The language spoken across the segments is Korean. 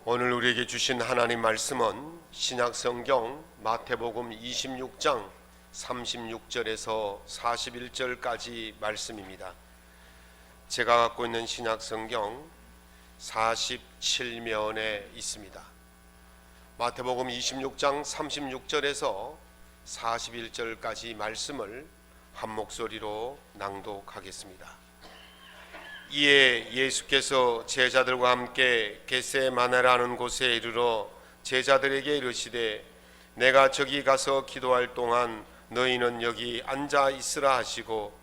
오늘 우리에게 주신 하나님 말씀은 신약성경 마태복음 26장 36절에서 41절까지 말씀입니다. 제가 갖고 있는 신약성경 47면에 있습니다. 마태복음 26장 36절에서 41절까지 말씀을 한 목소리로 낭독하겠습니다. 이에 예수께서 제자들과 함께 겟세마네라는 곳에 이르러 제자들에게 이르시되 내가 저기 가서 기도할 동안 너희는 여기 앉아 있으라 하시고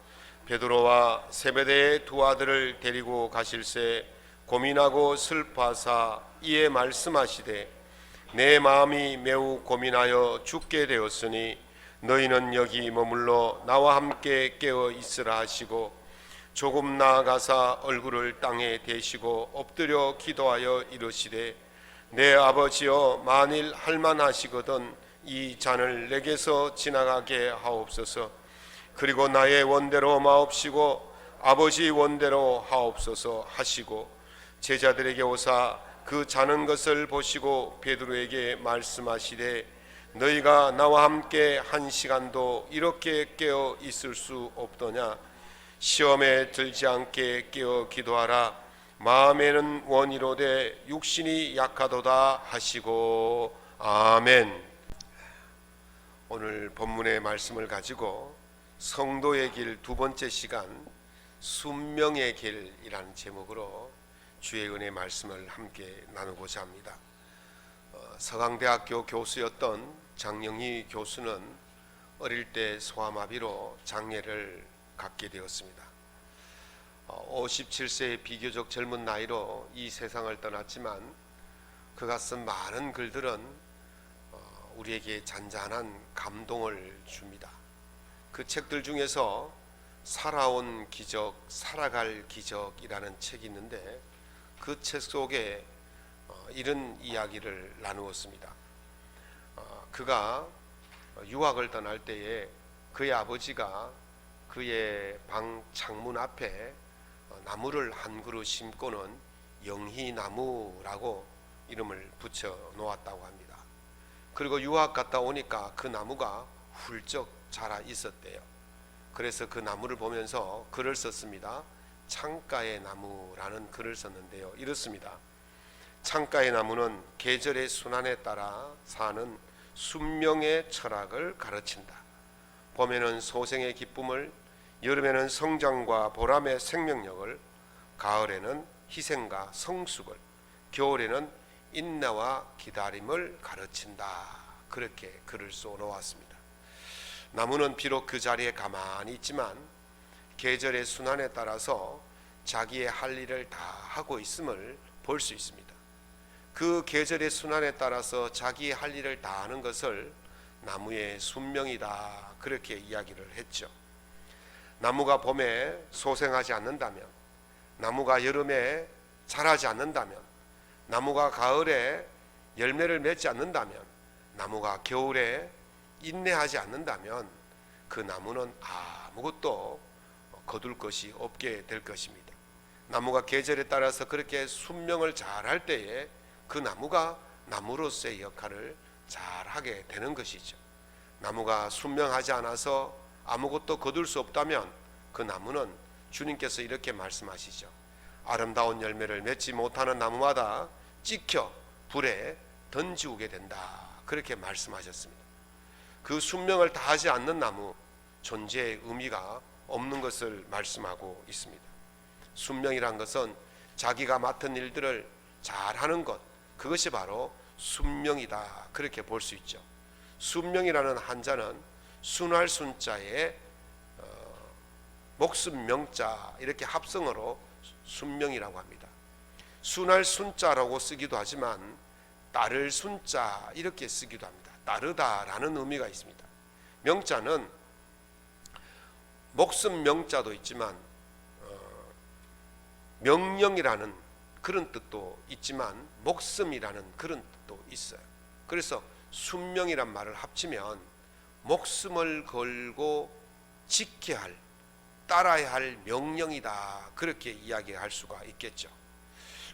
베드로와 세베대의 두 아들을 데리고 가실새 고민하고 슬퍼하사 이에 말씀하시되 내 마음이 매우 고민하여 죽게 되었으니 너희는 여기 머물러 나와 함께 깨어 있으라 하시고 조금 나아가사 얼굴을 땅에 대시고 엎드려 기도하여 이르시되 내 아버지여 만일 할만하시거든 이 잔을 내게서 지나가게 하옵소서. 그리고 나의 원대로 마옵시고 아버지 원대로 하옵소서 하시고 제자들에게 오사 그 자는 것을 보시고 베드로에게 말씀하시되 너희가 나와 함께 한 시간도 이렇게 깨어 있을 수 없더냐. 시험에 들지 않게 깨어 기도하라. 마음에는 원이로되 육신이 약하도다 하시고 아멘. 오늘 본문의 말씀을 가지고 성도의 길 두 번째 시간 순명의 길이라는 제목으로 주의 은혜 말씀을 함께 나누고자 합니다. 서강대학교 교수였던 장영희 교수는 어릴 때 소아마비로 장애를 갖게 되었습니다. 57세의 비교적 젊은 나이로 이 세상을 떠났지만 그가 쓴 많은 글들은 우리에게 잔잔한 감동을 줍니다. 그 책들 중에서 살아온 기적, 살아갈 기적이라는 책이 있는데 그 책 속에 이런 이야기를 나누었습니다. 그가 유학을 떠날 때에 그의 아버지가 그의 방 창문 앞에 나무를 한 그루 심고는 영희나무라고 이름을 붙여 놓았다고 합니다. 그리고 유학 갔다 오니까 그 나무가 훌쩍 자라 있었대요. 그래서 그 나무를 보면서 글을 썼습니다. 창가의 나무라는 글을 썼는데요. 이렇습니다. 창가의 나무는 계절의 순환에 따라 사는 순명의 철학을 가르친다. 봄에는 소생의 기쁨을, 여름에는 성장과 보람의 생명력을, 가을에는 희생과 성숙을, 겨울에는 인내와 기다림을 가르친다. 그렇게 글을 써 놓았습니다. 나무는 비록 그 자리에 가만히 있지만 계절의 순환에 따라서 자기의 할 일을 다 하고 있음을 볼 수 있습니다. 그 계절의 순환에 따라서 자기의 할 일을 다 하는 것을 나무의 순명이다. 그렇게 이야기를 했죠. 나무가 봄에 소생하지 않는다면, 나무가 여름에 자라지 않는다면, 나무가 가을에 열매를 맺지 않는다면, 나무가 겨울에 인내하지 않는다면 그 나무는 아무것도 거둘 것이 없게 될 것입니다. 나무가 계절에 따라서 그렇게 순명을 잘할 때에 그 나무가 나무로서의 역할을 잘하게 되는 것이죠. 나무가 순명하지 않아서 아무것도 거둘 수 없다면 그 나무는 주님께서 이렇게 말씀하시죠. 아름다운 열매를 맺지 못하는 나무마다 찍혀 불에 던지우게 된다. 그렇게 말씀하셨습니다. 그 순명을 다하지 않는 나무, 존재의 의미가 없는 것을 말씀하고 있습니다. 순명이란 것은 자기가 맡은 일들을 잘하는 것, 그것이 바로 순명이다. 그렇게 볼 수 있죠. 순명이라는 한자는 순할 순자에 목숨 명자 이렇게 합성어로 순명이라고 합니다. 순할 순자라고 쓰기도 하지만 따를 순자 이렇게 쓰기도 합니다. 따르다라는 의미가 있습니다. 명자는 목숨 명자도 있지만 명령이라는 그런 뜻도 있지만 목숨이라는 그런 뜻도 있어요. 그래서 순명이란 말을 합치면 목숨을 걸고 지켜야 할, 따라야 할 명령이다. 그렇게 이야기할 수가 있겠죠.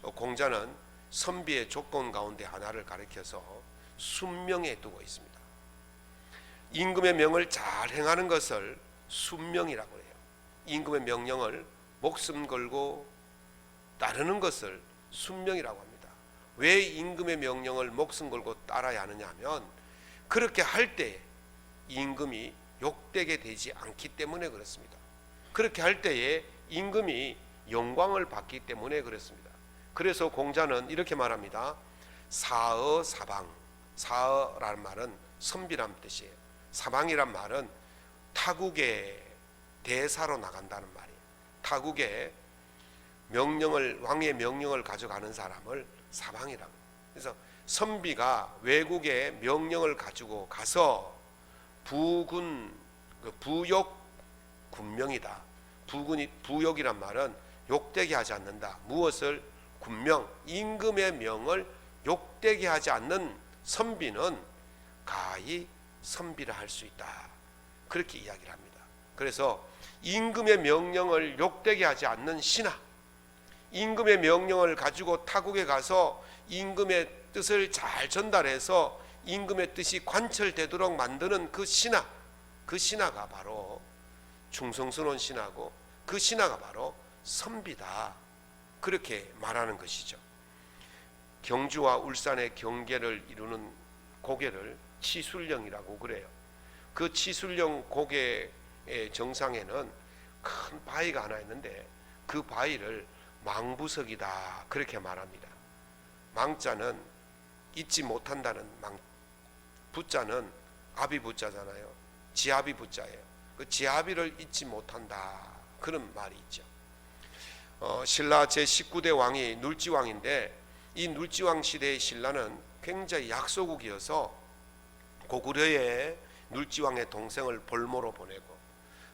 공자는 선비의 조건 가운데 하나를 가리켜서 순명에 두고 있습니다. 임금의 명을 잘 행하는 것을 순명이라고 해요. 임금의 명령을 목숨 걸고 따르는 것을 순명이라고 합니다. 왜 임금의 명령을 목숨 걸고 따라야 하느냐 하면 그렇게 할 때 임금이 욕되게 되지 않기 때문에 그렇습니다. 그렇게 할 때에 임금이 영광을 받기 때문에 그렇습니다. 그래서 공자는 이렇게 말합니다. 사어 사방. 사어라는 말은 선비란 뜻이에요. 사방이란 말은 타국의 대사로 나간다는 말이에요. 타국의 명령을, 왕의 명령을 가져가는 사람을 사방이라고. 그래서 선비가 외국의 명령을 가지고 가서 부군, 부욕 군명이다. 부욕이란 말은 욕되게 하지 않는다. 무엇을? 군명, 임금의 명을 욕되게 하지 않는 선비는 가히 선비라 할 수 있다. 그렇게 이야기를 합니다. 그래서 임금의 명령을 욕되게 하지 않는 신하, 임금의 명령을 가지고 타국에 가서 임금의 뜻을 잘 전달해서 임금의 뜻이 관철되도록 만드는 그 신하, 그 신하가 바로 충성스러운 신하고 그 신하가 바로 선비다. 그렇게 말하는 것이죠. 경주와 울산의 경계를 이루는 고개를 치술령이라고 그래요. 그 치술령 고개의 정상에는 큰 바위가 하나 있는데 그 바위를 망부석이다 그렇게 말합니다. 망자는 잊지 못한다는 망, 부자는 아비 부자잖아요. 지아비 부자예요. 그 지아비를 잊지 못한다 그런 말이 있죠. 신라 제19대 왕이 눌지왕인데 이 눌지왕 시대의 신라는 굉장히 약소국이어서 고구려에 눌지왕의 동생을 볼모로 보내고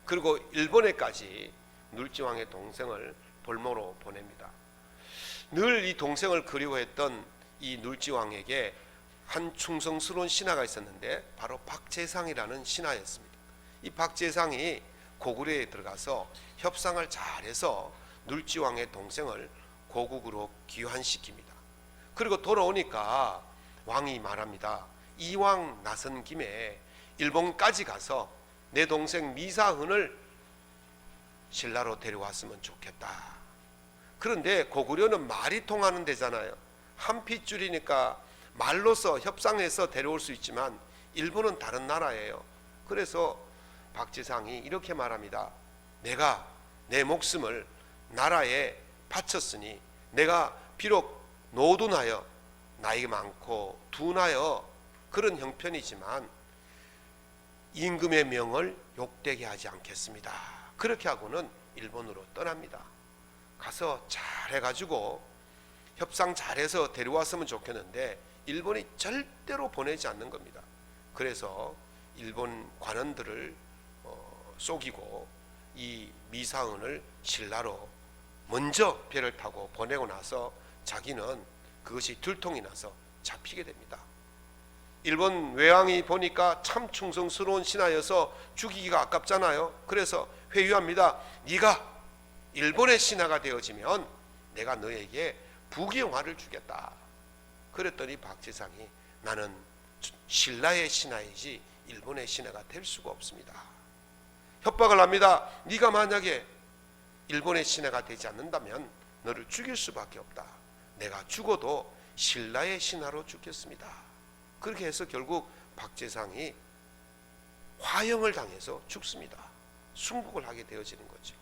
그리고 일본에까지 눌지왕의 동생을 볼모로 보냅니다. 늘 이 동생을 그리워했던 이 눌지왕에게 한 충성스러운 신하가 있었는데 바로 박재상이라는 신하였습니다. 이 박재상이 고구려에 들어가서 협상을 잘해서 눌지왕의 동생을 고국으로 귀환시킵니다. 그리고 돌아오니까 왕이 말합니다. 이왕 나선 김에 일본까지 가서 내 동생 미사흔을 신라로 데려왔으면 좋겠다. 그런데 고구려는 말이 통하는 데잖아요. 한 핏줄이니까 말로서 협상해서 데려올 수 있지만 일본은 다른 나라예요. 그래서 박재상이 이렇게 말합니다. 내가 내 목숨을 나라에 바쳤으니 내가 비록 노둔하여 나이 많고 둔하여 그런 형편이지만 임금의 명을 욕되게 하지 않겠습니다. 그렇게 하고는 일본으로 떠납니다. 가서 잘해가지고 협상 잘해서 데려왔으면 좋겠는데 일본이 절대로 보내지 않는 겁니다. 그래서 일본 관원들을 속이고 이 미사은을 신라로 먼저 배를 타고 보내고 나서 자기는 그것이 들통이 나서 잡히게 됩니다. 일본 외왕이 보니까 참 충성스러운 신하여서 죽이기가 아깝잖아요. 그래서 회유합니다. 네가 일본의 신하가 되어지면 내가 너에게 부귀영화를 주겠다. 그랬더니 박재상이 나는 신라의 신하이지 일본의 신하가 될 수가 없습니다. 협박을 합니다. 네가 만약에 일본의 신하가 되지 않는다면 너를 죽일 수밖에 없다. 내가 죽어도 신라의 신하로 죽겠습니다. 그렇게 해서 결국 박재상이 화형을 당해서 죽습니다. 순국을 하게 되어지는 거죠.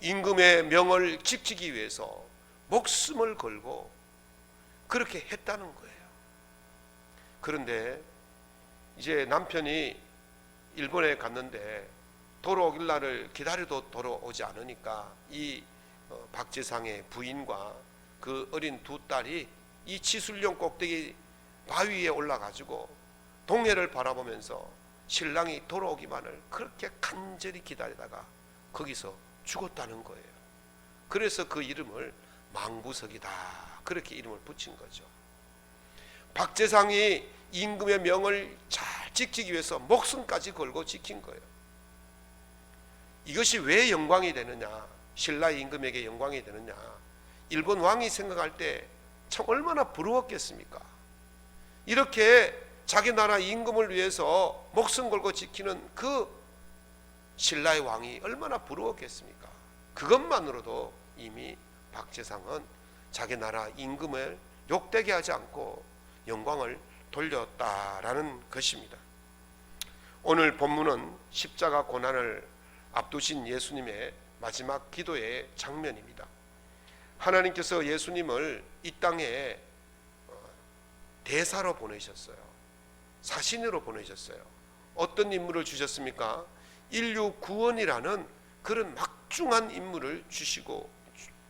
임금의 명을 지키기 위해서 목숨을 걸고 그렇게 했다는 거예요. 그런데 이제 남편이 일본에 갔는데 돌아오길 날을 기다려도 돌아오지 않으니까 이 박재상의 부인과 그 어린 두 딸이 이 치술령 꼭대기 바위 위에 올라가지고 동해를 바라보면서 신랑이 돌아오기만을 그렇게 간절히 기다리다가 거기서 죽었다는 거예요. 그래서 그 이름을 망부석이다 그렇게 이름을 붙인 거죠. 박재상이 임금의 명을 잘 지키기 위해서 목숨까지 걸고 지킨 거예요. 이것이 왜 영광이 되느냐, 신라 임금에게 영광이 되느냐, 일본 왕이 생각할 때 참 얼마나 부러웠겠습니까? 이렇게 자기 나라 임금을 위해서 목숨 걸고 지키는 그 신라의 왕이 얼마나 부러웠겠습니까? 그것만으로도 이미 박재상은 자기 나라 임금을 욕되게 하지 않고 영광을 돌렸다라는 것입니다. 오늘 본문은 십자가 고난을 앞두신 예수님의 마지막 기도의 장면입니다. 하나님께서 예수님을 이 땅에 대사로 보내셨어요. 사신으로 보내셨어요. 어떤 인물을 주셨습니까? 인류 구원이라는 그런 막중한 인물을 주시고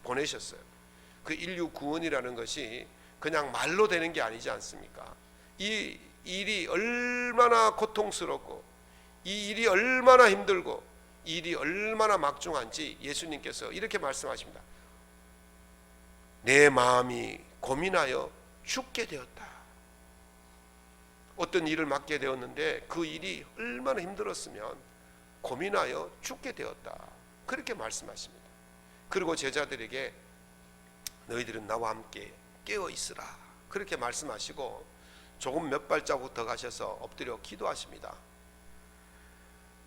보내셨어요. 그 인류 구원이라는 것이 그냥 말로 되는 게 아니지 않습니까? 이 일이 얼마나 고통스럽고 이 일이 얼마나 힘들고 이 일이 얼마나 막중한지 예수님께서 이렇게 말씀하십니다. 내 마음이 고민하여 죽게 되었다. 어떤 일을 맡게 되었는데 그 일이 얼마나 힘들었으면 고민하여 죽게 되었다. 그렇게 말씀하십니다. 그리고 제자들에게 너희들은 나와 함께 깨어 있으라. 그렇게 말씀하시고 조금 몇 발자국 더 가셔서 엎드려 기도하십니다.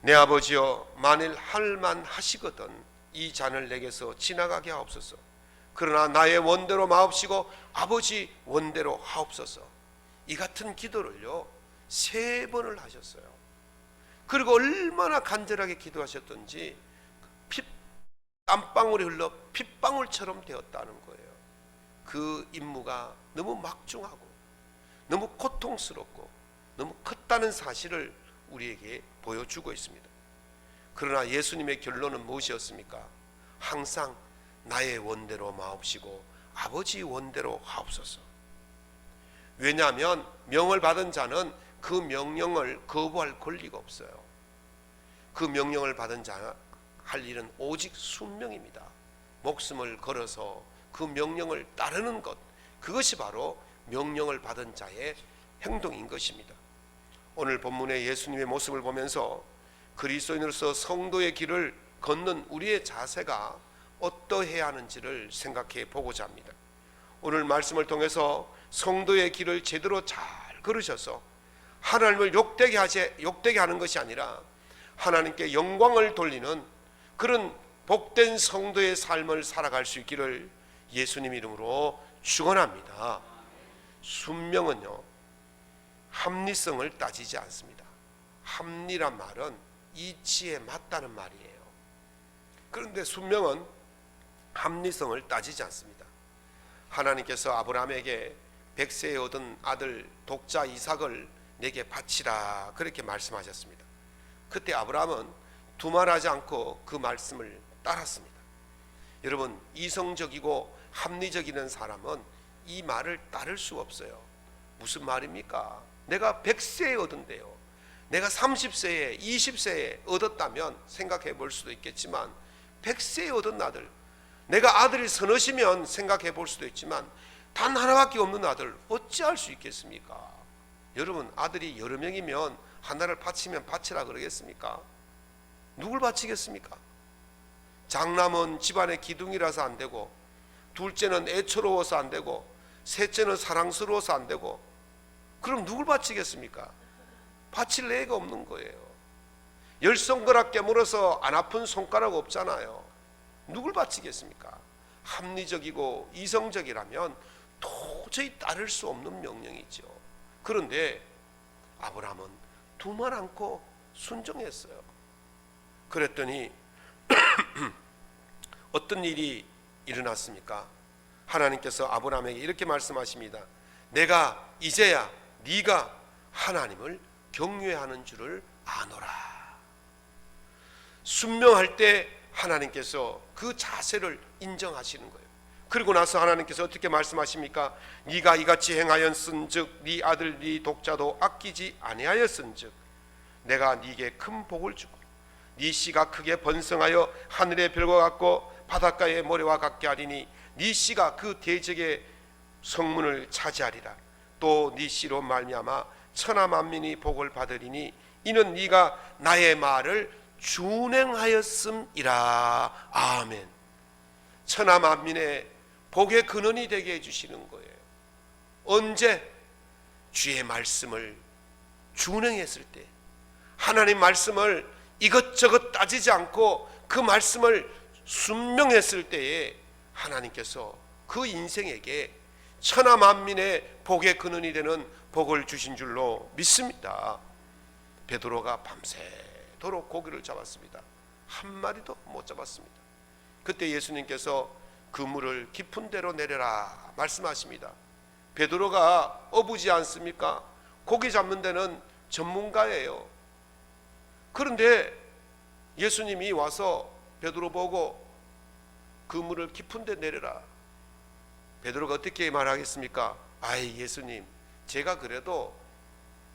내 아버지여, 만일 할만 하시거든 이 잔을 내게서 지나가게 하옵소서. 그러나 나의 원대로 마옵시고 아버지 원대로 하옵소서. 이 같은 기도를요 3번을 하셨어요. 그리고 얼마나 간절하게 기도하셨던지 땀방울이 흘러 핏방울처럼 되었다는 거예요. 그 임무가 너무 막중하고 너무 고통스럽고 너무 컸다는 사실을 우리에게 보여주고 있습니다. 그러나 예수님의 결론은 무엇이었습니까? 항상 나의 원대로 마옵시고 아버지 원대로 하옵소서. 왜냐하면 명을 받은 자는 그 명령을 거부할 권리가 없어요. 그 명령을 받은 자 할 일은 오직 순명입니다. 목숨을 걸어서 그 명령을 따르는 것, 그것이 바로 명령을 받은 자의 행동인 것입니다. 오늘 본문의 예수님의 모습을 보면서 그리스도인으로서 성도의 길을 걷는 우리의 자세가 어떠해야 하는지를 생각해 보고자 합니다. 오늘 말씀을 통해서 성도의 길을 제대로 잘 걸으셔서 하나님을 욕되게 하는 것이 아니라 하나님께 영광을 돌리는 그런 복된 성도의 삶을 살아갈 수 있기를 예수님 이름으로 축원합니다. 순명은요 합리성을 따지지 않습니다. 합리란 말은 이치에 맞다는 말이에요. 그런데 순명은 합리성을 따지지 않습니다. 하나님께서 아브라함에게 100세에 얻은 아들 독자 이삭을 내게 바치라 그렇게 말씀하셨습니다. 그때 아브라함은 두말하지 않고 그 말씀을 따랐습니다. 여러분, 이성적이고 합리적인 사람은 이 말을 따를 수 없어요. 무슨 말입니까? 내가 100세에 얻은데요, 내가 30세에 20세에 얻었다면 생각해 볼 수도 있겠지만 100세에 얻은 아들, 내가 아들이 서너시면 생각해 볼 수도 있지만 단 하나밖에 없는 아들 어찌할 수 있겠습니까? 여러분, 아들이 여러 명이면 하나를 바치면 바치라 그러겠습니까? 누굴 바치겠습니까? 장남은 집안의 기둥이라서 안 되고, 둘째는 애처로워서 안 되고, 셋째는 사랑스러워서 안 되고, 그럼 누굴 바치겠습니까? 바칠 애가 없는 거예요. 10손가락 깨물어서 안 아픈 손가락 없잖아요. 누굴 바치겠습니까? 합리적이고 이성적이라면 도저히 따를 수 없는 명령이죠. 그런데 아브라함은 두말 않고 순종했어요. 그랬더니 어떤 일이 일어났습니까? 하나님께서 아브라함에게 이렇게 말씀하십니다. 내가 이제야 네가 하나님을 경외하는 줄을 아노라. 순명할 때 하나님께서 그 자세를 인정하시는 거예요. 그리고 나서 하나님께서 어떻게 말씀하십니까? 네가 이같이 행하였은즉 네 아들 네 독자도 아끼지 아니하였은즉 내가 네게 큰 복을 주고 네 씨가 크게 번성하여 하늘의 별과 같고 바닷가의 모래와 같게 하리니 네 씨가 그 대적의 성문을 차지하리라. 또 네 씨로 말미암아 천하 만민이 복을 받으리니 이는 네가 나의 말을 준행하였음이라. 아멘. 천하 만민의 복의 근원이 되게 해주시는 거예요. 언제? 주의 말씀을 준행했을 때, 하나님 말씀을 이것저것 따지지 않고 그 말씀을 순명했을 때에 하나님께서 그 인생에게 천하 만민의 복의 근원이 되는 복을 주신 줄로 믿습니다. 베드로가 밤새도록 고기를 잡았습니다. 한 마리도 못 잡았습니다. 그때 예수님께서 그물을 깊은 데로 내려라 말씀하십니다. 베드로가 어부지 않습니까? 고기 잡는 데는 전문가예요. 그런데 예수님이 와서 베드로 보고 그물을 깊은 데 내려라. 베드로가 어떻게 말하겠습니까? 아이 예수님, 제가 그래도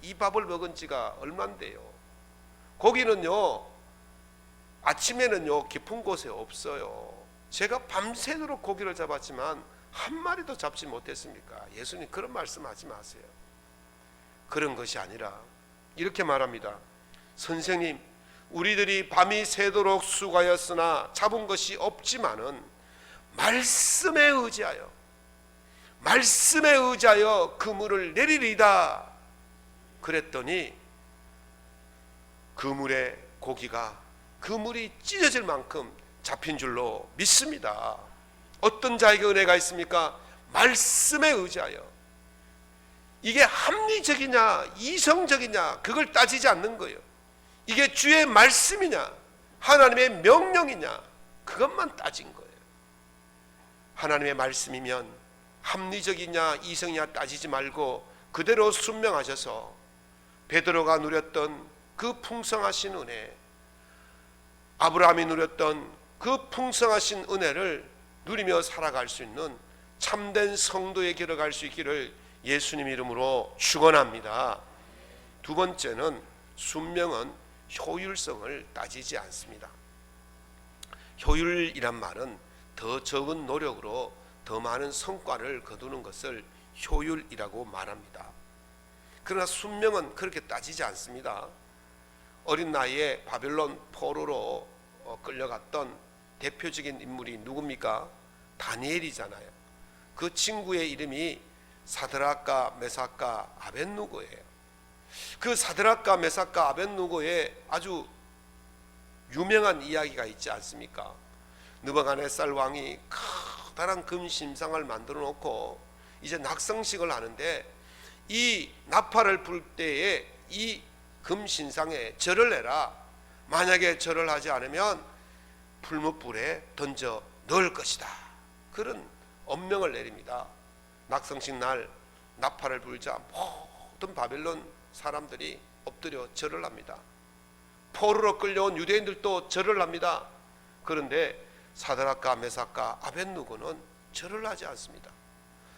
이 밥을 먹은 지가 얼만데요. 고기는요 아침에는요 깊은 곳에 없어요. 제가 밤새도록 고기를 잡았지만 한 마리도 잡지 못했습니까? 예수님 그런 말씀하지 마세요. 그런 것이 아니라 이렇게 말합니다. 선생님, 우리들이 밤이 새도록 수고하였으나 잡은 것이 없지만은 말씀에 의지하여 그물을 내리리다. 그랬더니 그물에 고기가 그물이 찢어질 만큼 잡힌 줄로 믿습니다. 어떤 자에게 은혜가 있습니까? 말씀에 의지하여. 이게 합리적이냐 이성적이냐 그걸 따지지 않는 거예요. 이게 주의 말씀이냐 하나님의 명령이냐 그것만 따진 거예요. 하나님의 말씀이면 합리적이냐 이성이냐 따지지 말고 그대로 순명하셔서 베드로가 누렸던 그 풍성하신 은혜, 아브라함이 누렸던 그 풍성하신 은혜를 누리며 살아갈 수 있는 참된 성도의 길을 갈 수 있기를 예수님 이름으로 축원합니다. 두 번째는 순명은 효율성을 따지지 않습니다. 효율이란 말은 더 적은 노력으로 더 많은 성과를 거두는 것을 효율이라고 말합니다. 그러나 순명은 그렇게 따지지 않습니다. 어린 나이에 바벨론 포로로 끌려갔던 대표적인 인물이 누굽니까? 다니엘이잖아요. 그 친구의 이름이 사드락과 메삭과 아벳느고예요. 그 사드락과 메삭과 아벳느고의 아주 유명한 이야기가 있지 않습니까? 느부갓네살 왕이 커다란 금심상을 만들어 놓고 이제 낙성식을 하는데 이 나팔을 불 때에 이 금신상에 절을 해라. 만약에 절을 하지 않으면 풀무불에 던져 넣을 것이다. 그런 엄명을 내립니다. 낙성식 날 나팔을 불자 모든 바벨론 사람들이 엎드려 절을 합니다. 포로로 끌려온 유대인들도 절을 합니다. 그런데 사드락과 메삭과 아벳느고는 절을 하지 않습니다.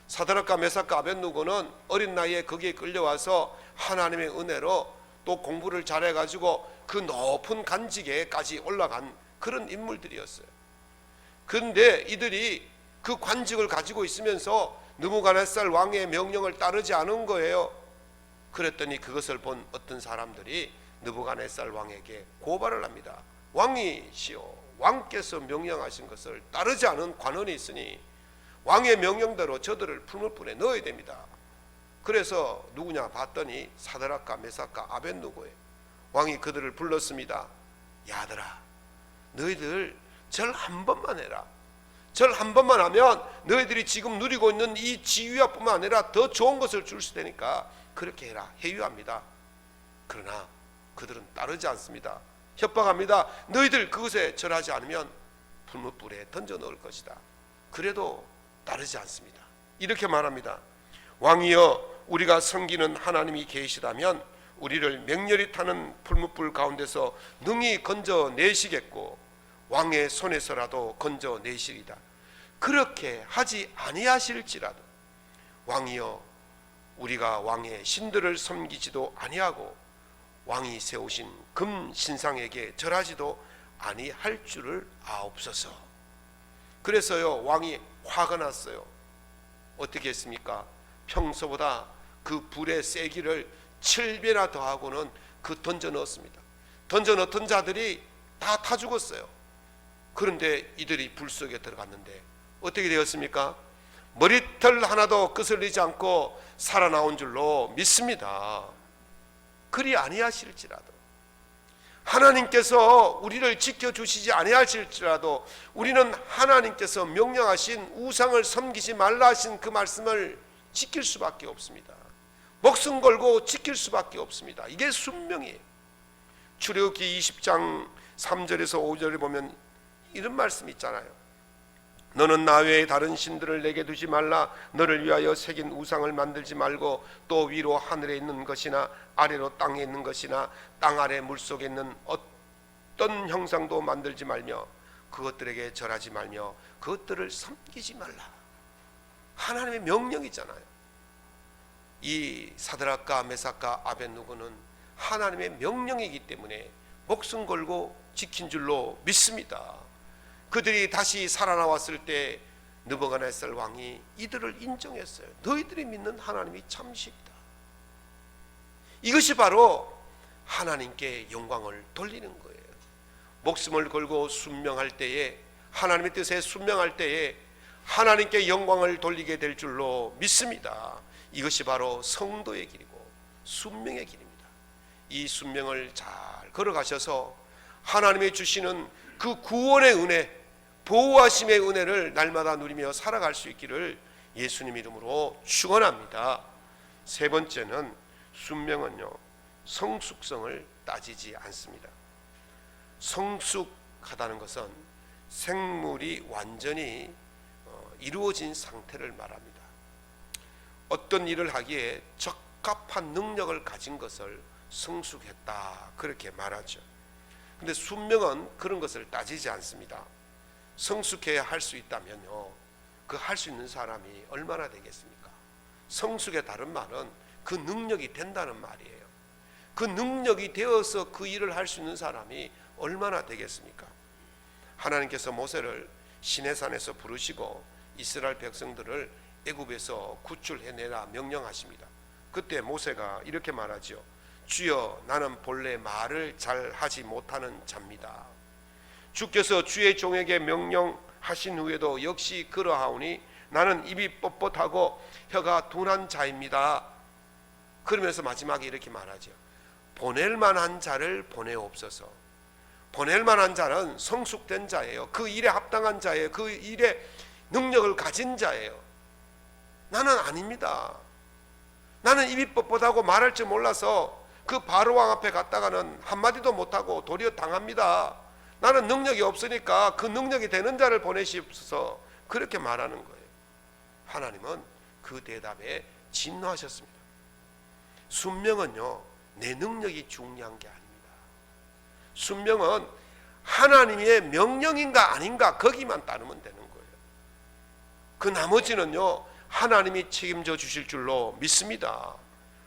사드락과 메삭과 아벳느고는 어린 나이에 거기에 끌려와서 하나님의 은혜로 또 공부를 잘해가지고 그 높은 관직에까지 올라간 그런 인물들이었어요. 그런데 이들이 그 관직을 가지고 있으면서 느부갓네살 왕의 명령을 따르지 않은 거예요. 그랬더니 그것을 본 어떤 사람들이 느부갓네살 왕에게 고발을 합니다. 왕이시여, 왕께서 명령하신 것을 따르지 않은 관원이 있으니 왕의 명령대로 저들을 풀무불에 넣어야 됩니다. 그래서 누구냐 봤더니 사드락과 메삭과 아벳느고예요. 왕이 그들을 불렀습니다. 야들아, 너희들 절 한 번만 해라. 절 한 번만 하면 너희들이 지금 누리고 있는 이 지위와 뿐만 아니라 더 좋은 것을 줄 수 되니까 그렇게 해라. 해유합니다. 그러나 그들은 따르지 않습니다. 협박합니다. 너희들 그것에 절하지 않으면 풀무불에 던져 넣을 것이다. 그래도 따르지 않습니다. 이렇게 말합니다. 왕이여, 우리가 섬기는 하나님이 계시다면 우리를 맹렬히 타는 풀무불 가운데서 능히 건져내시겠고 왕의 손에서라도 건져내시리다. 그렇게 하지 아니하실지라도 왕이여, 우리가 왕의 신들을 섬기지도 아니하고 왕이 세우신 금 신상에게 절하지도 아니할 줄을 아옵소서. 그래서요 왕이 화가 났어요. 어떻게 했습니까? 평소보다 그 불의 세기를 7배나 더하고는 그 던져 넣었습니다. 던져 넣던 자들이 다 타 죽었어요. 그런데 이들이 불 속에 들어갔는데 어떻게 되었습니까? 머리털 하나도 거슬리지 않고 살아나온 줄로 믿습니다. 그리 아니하실지라도, 하나님께서 우리를 지켜주시지 아니하실지라도 우리는 하나님께서 명령하신 우상을 섬기지 말라 하신 그 말씀을 지킬 수밖에 없습니다. 목숨 걸고 지킬 수밖에 없습니다. 이게 순명이에요. 출애굽기 20장 3절에서 5절에 보면 이런 말씀이 있잖아요. 너는 나 외에 다른 신들을 내게 두지 말라. 너를 위하여 새긴 우상을 만들지 말고 또 위로 하늘에 있는 것이나 아래로 땅에 있는 것이나 땅 아래 물속에 있는 어떤 형상도 만들지 말며 그것들에게 절하지 말며 그것들을 섬기지 말라. 하나님의 명령이잖아요. 이 사드락과 메삭과 아벳느고는 하나님의 명령이기 때문에 목숨 걸고 지킨 줄로 믿습니다. 그들이 다시 살아나왔을 때 느부갓네살 왕이 이들을 인정했어요. 너희들이 믿는 하나님이 참시다. 이것이 바로 하나님께 영광을 돌리는 거예요. 목숨을 걸고 순명할 때에, 하나님의 뜻에 순명할 때에 하나님께 영광을 돌리게 될 줄로 믿습니다. 이것이 바로 성도의 길이고 순명의 길입니다. 이 순명을 잘 걸어가셔서 하나님이 주시는 그 구원의 은혜, 보호하심의 은혜를 날마다 누리며 살아갈 수 있기를 예수님 이름으로 축원합니다. 세 번째는, 순명은요, 성숙성을 따지지 않습니다. 성숙하다는 것은 생물이 완전히 이루어진 상태를 말합니다. 어떤 일을 하기에 적합한 능력을 가진 것을 성숙했다, 그렇게 말하죠. 근데 순명은 그런 것을 따지지 않습니다. 성숙해야 할 수 있다면요, 그 할 수 있는 사람이 얼마나 되겠습니까? 성숙의 다른 말은 그 능력이 된다는 말이에요. 그 능력이 되어서 그 일을 할 수 있는 사람이 얼마나 되겠습니까? 하나님께서 모세를 시내산에서 부르시고 이스라엘 백성들을 애굽에서 구출해내라 명령하십니다. 그때 모세가 이렇게 말하죠. 주여, 나는 본래 말을 잘 하지 못하는 자입니다. 주께서 주의 종에게 명령하신 후에도 역시 그러하오니 나는 입이 뻣뻣하고 혀가 둔한 자입니다. 그러면서 마지막에 이렇게 말하죠. 보낼 만한 자를 보내옵소서. 보낼 만한 자는 성숙된 자예요. 그 일에 합당한 자예요. 그 일에 능력을 가진 자예요. 나는 아닙니다. 나는 입이 뻣뻣하고 말할 줄 몰라서 그 바로왕 앞에 갔다가는 한마디도 못하고 도리어 당합니다. 나는 능력이 없으니까 그 능력이 되는 자를 보내시옵소서, 그렇게 말하는 거예요. 하나님은 그 대답에 진노하셨습니다. 순명은요, 내 능력이 중요한 게 아닙니다. 순명은 하나님의 명령인가 아닌가 거기만 따르면 되는 거예요. 그 나머지는요, 하나님이 책임져 주실 줄로 믿습니다.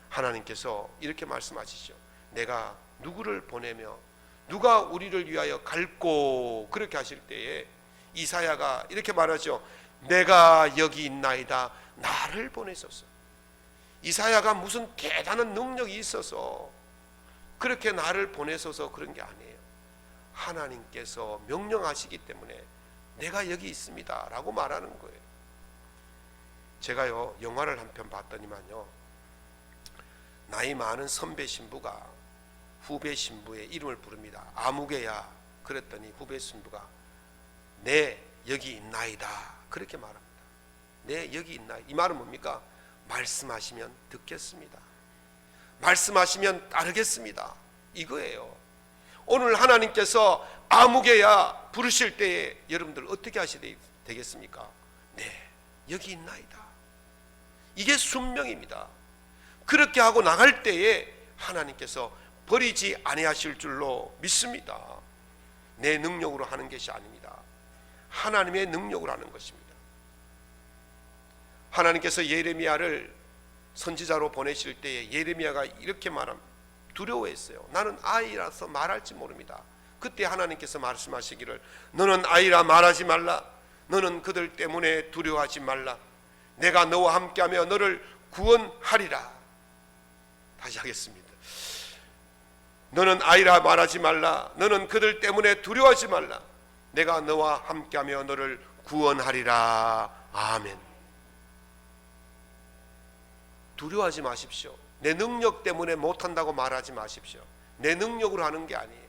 하나님께서 이렇게 말씀하시죠. 내가 누구를 보내며 누가 우리를 위하여 갈고, 그렇게 하실 때에 이사야가 이렇게 말하죠. 내가 여기 있나이다, 나를 보내소서. 이사야가 무슨 대단한 능력이 있어서 그렇게 나를 보내소서 그런 게 아니에요. 하나님께서 명령하시기 때문에 내가 여기 있습니다 라고 말하는 거예요. 제가요, 영화를 한 편 봤더니만요, 나이 많은 선배 신부가 후배 신부의 이름을 부릅니다. 아무개야. 그랬더니 후배 신부가 네 여기 있나이다, 그렇게 말합니다. 네 여기 있나이다. 이 말은 뭡니까? 말씀하시면 듣겠습니다. 말씀하시면 따르겠습니다, 이거예요. 오늘 하나님께서 아무개야 부르실 때에 여러분들 어떻게 하셔야 되겠습니까? 네 여기 있나이다. 이게 순명입니다. 그렇게 하고 나갈 때에 하나님께서 버리지 아니하실 줄로 믿습니다. 내 능력으로 하는 것이 아닙니다. 하나님의 능력으로 하는 것입니다. 하나님께서 예레미야를 선지자로 보내실 때에 예레미야가 이렇게 말합니다. 두려워했어요. 나는 아이라서 말할지 모릅니다. 그때 하나님께서 말씀하시기를 너는 아이라 말하지 말라. 너는 그들 때문에 두려워하지 말라. 내가 너와 함께하며 너를 구원하리라. 다시 하겠습니다. 너는 아이라 말하지 말라. 너는 그들 때문에 두려워하지 말라. 내가 너와 함께하며 너를 구원하리라. 아멘. 두려워하지 마십시오. 내 능력 때문에 못한다고 말하지 마십시오. 내 능력으로 하는 게 아니에요.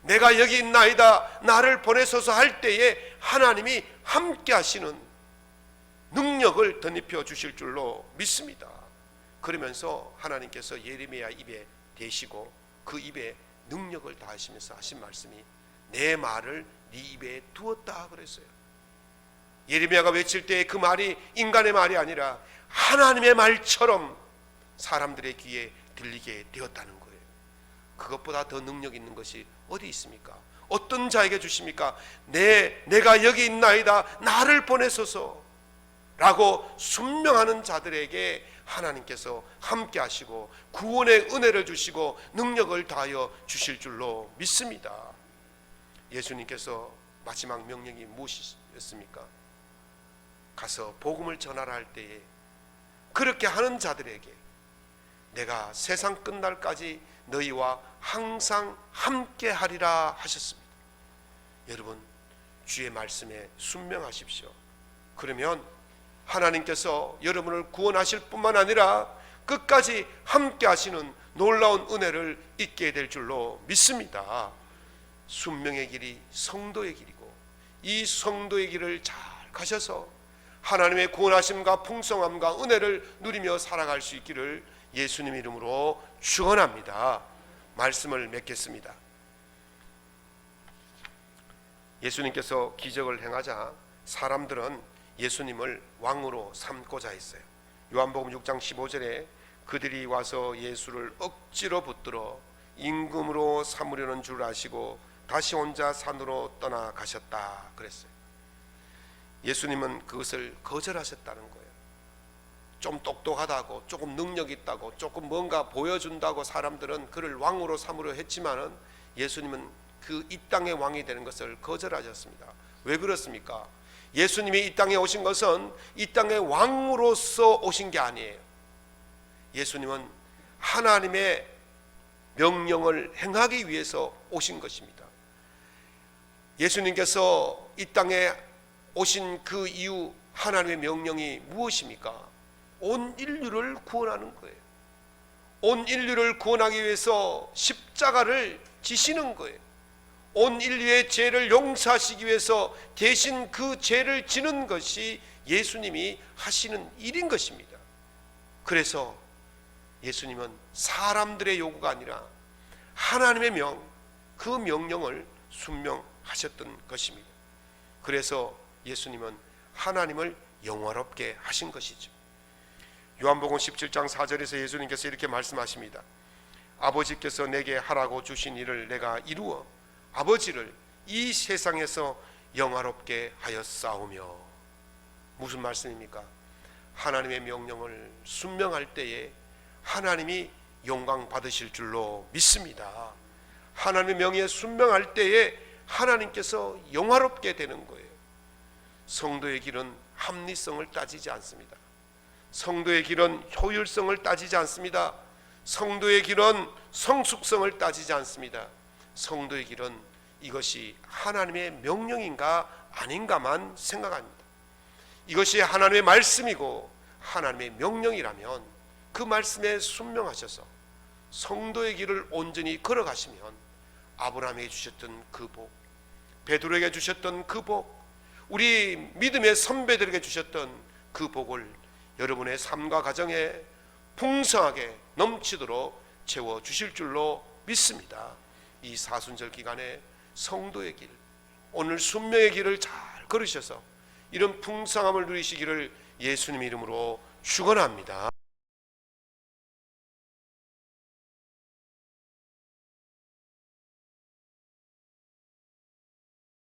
내가 여기 있나이다 나를 보내소서 할 때에 하나님이 함께 하시는 능력을 덧입혀 주실 줄로 믿습니다. 그러면서 하나님께서 예레미야 입에 대시고 그 입에 능력을 다하시면서 하신 말씀이 내 말을 네 입에 두었다 그랬어요. 예레미야가 외칠 때 그 말이 인간의 말이 아니라 하나님의 말처럼 사람들의 귀에 들리게 되었다는 거예요. 그것보다 더 능력 있는 것이 어디 있습니까? 어떤 자에게 주십니까? 내가 여기 있나이다 나를 보내소서 라고 순명하는 자들에게 하나님께서 함께 하시고 구원의 은혜를 주시고 능력을 다하여 주실 줄로 믿습니다. 예수님께서 마지막 명령이 무엇이었습니까? 가서 복음을 전하라 할 때에 그렇게 하는 자들에게 내가 세상 끝날까지 너희와 항상 함께 하리라 하셨습니다. 여러분 주의 말씀에 순명하십시오. 그러면 하나님께서 여러분을 구원하실 뿐만 아니라 끝까지 함께 하시는 놀라운 은혜를 잊게 될 줄로 믿습니다. 순명의 길이 성도의 길이고 이 성도의 길을 잘 가셔서 하나님의 구원하심과 풍성함과 은혜를 누리며 살아갈 수 있기를 예수님 이름으로 축원합니다. 말씀을 맺겠습니다. 예수님께서 기적을 행하자 사람들은 예수님을 왕으로 삼고자 했어요. 요한복음 6장 15절에 그들이 와서 예수를 억지로 붙들어 임금으로 삼으려는 줄 아시고 다시 혼자 산으로 떠나가셨다 그랬어요. 예수님은 그것을 거절하셨다는 거예요. 좀 똑똑하다고 조금 능력 있다고 조금 뭔가 보여준다고 사람들은 그를 왕으로 삼으려 했지만은 예수님은 그 이 땅의 왕이 되는 것을 거절하셨습니다. 왜 그렇습니까? 예수님이 이 땅에 오신 것은 이 땅의 왕으로서 오신 게 아니에요. 예수님은 하나님의 명령을 행하기 위해서 오신 것입니다. 예수님께서 이 땅에 오신 그 이유 하나님의 명령이 무엇입니까? 온 인류를 구원하는 거예요. 온 인류를 구원하기 위해서 십자가를 지시는 거예요. 온 인류의 죄를 용서하시기 위해서 대신 그 죄를 지는 것이 예수님이 하시는 일인 것입니다. 그래서 예수님은 사람들의 요구가 아니라 하나님의 그 명령을 순명하셨던 것입니다. 그래서 예수님은 하나님을 영화롭게 하신 것이죠. 요한복음 17장 4절에서 예수님께서 이렇게 말씀하십니다. 아버지께서 내게 하라고 주신 일을 내가 이루어 아버지를 이 세상에서 영화롭게 하였사오며. 무슨 말씀입니까? 하나님의 명령을 순명할 때에 하나님이 영광 받으실 줄로 믿습니다. 하나님의 명예에 순명할 때에 하나님께서 영화롭게 되는 거예요. 성도의 길은 합리성을 따지지 않습니다. 성도의 길은 효율성을 따지지 않습니다. 성도의 길은 성숙성을 따지지 않습니다. 성도의 길은 이것이 하나님의 명령인가 아닌가만 생각합니다. 이것이 하나님의 말씀이고 하나님의 명령이라면 그 말씀에 순명하셔서 성도의 길을 온전히 걸어가시면 아브라함에게 주셨던 그 복, 베드로에게 주셨던 그 복, 우리 믿음의 선배들에게 주셨던 그 복을 여러분의 삶과 가정에 풍성하게 넘치도록 채워주실 줄로 믿습니다. 이 사순절 기간에 성도의 길, 오늘 순명의 길을 잘 걸으셔서 이런 풍성함을 누리시기를 예수님 이름으로 축원합니다.